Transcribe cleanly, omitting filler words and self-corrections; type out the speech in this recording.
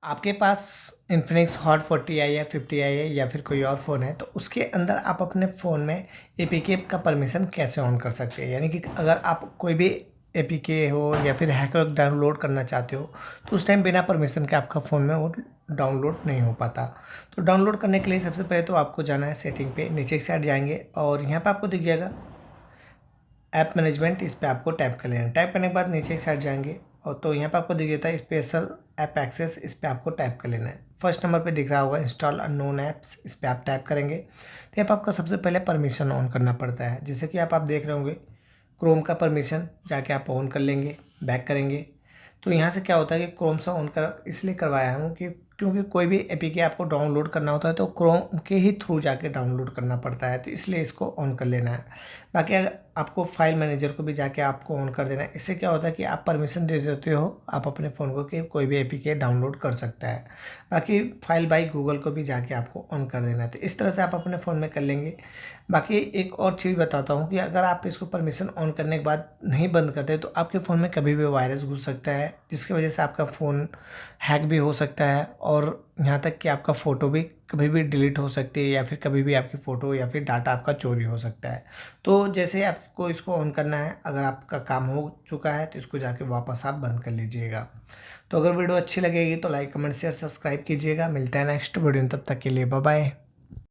आपके पास Infinix hot 40 आई है, 50 आई है या फिर कोई और फ़ोन है, तो उसके अंदर आप अपने फ़ोन में एपीके का परमिशन कैसे ऑन कर सकते हैं। यानी कि अगर आप कोई भी एपीके हो या फिर हैकर डाउनलोड करना चाहते हो, तो उस टाइम बिना परमिशन के आपका फ़ोन में वो डाउनलोड नहीं हो पाता। तो डाउनलोड करने के लिए सबसे पहले तो आपको जाना है सेटिंग पे, नीचे की साइड जाएंगे और यहाँ पे आपको दिख जाएगा ऐप मैनेजमेंट। इस पर आपको टैप कर लेना है। टैप करने के बाद नीचे की साइड जाएंगे और तो यहाँ पे आपको दिख जाता है स्पेशल ऐप एक्सेस। इस पर आपको टैप कर लेना है। फर्स्ट नंबर पे दिख रहा होगा इंस्टॉल अननोन ऐप्स, इस पर आप टैप करेंगे तो यहाँ पे आपका सबसे पहले परमिशन ऑन करना पड़ता है। जैसे कि आप देख रहे होंगे क्रोम का परमिशन जाके आप ऑन कर लेंगे, बैक करेंगे तो यहाँ से क्या होता है कि क्रोम से ऑन कर इसलिए करवाया हूँ कि क्योंकि कोई भी एपीके आपको डाउनलोड करना होता है तो क्रोम के ही थ्रू जाके डाउनलोड करना पड़ता है, तो इसलिए इसको ऑन कर लेना है। बाकी अगर आपको फाइल मैनेजर को भी जाके आपको ऑन कर देना है। इससे क्या होता है कि आप परमिशन दे देते हो आप अपने फ़ोन को कि कोई भी एपीके डाउनलोड कर सकता है। बाकी फाइल बाई गूगल को भी जाके आपको ऑन कर देना है, तो इस तरह से आप अपने फ़ोन में कर लेंगे। बाकी एक और चीज़ बताता हूँ कि अगर आप इसको परमिशन ऑन करने के बाद नहीं बंद करते तो आपके फ़ोन में कभी भी वायरस घुस सकता है, जिसकी वजह से आपका फ़ोन हैक भी हो सकता है और यहाँ तक कि आपका फ़ोटो भी कभी भी डिलीट हो सकती है या फिर कभी भी आपकी फ़ोटो या फिर डाटा आपका चोरी हो सकता है। तो जैसे आपको इसको ऑन करना है, अगर आपका काम हो चुका है तो इसको जाके वापस आप बंद कर लीजिएगा। तो अगर वीडियो अच्छी लगेगी तो लाइक कमेंट शेयर सब्सक्राइब कीजिएगा। मिलता है नेक्स्ट वीडियो में, तब तक के लिए बाय बाय।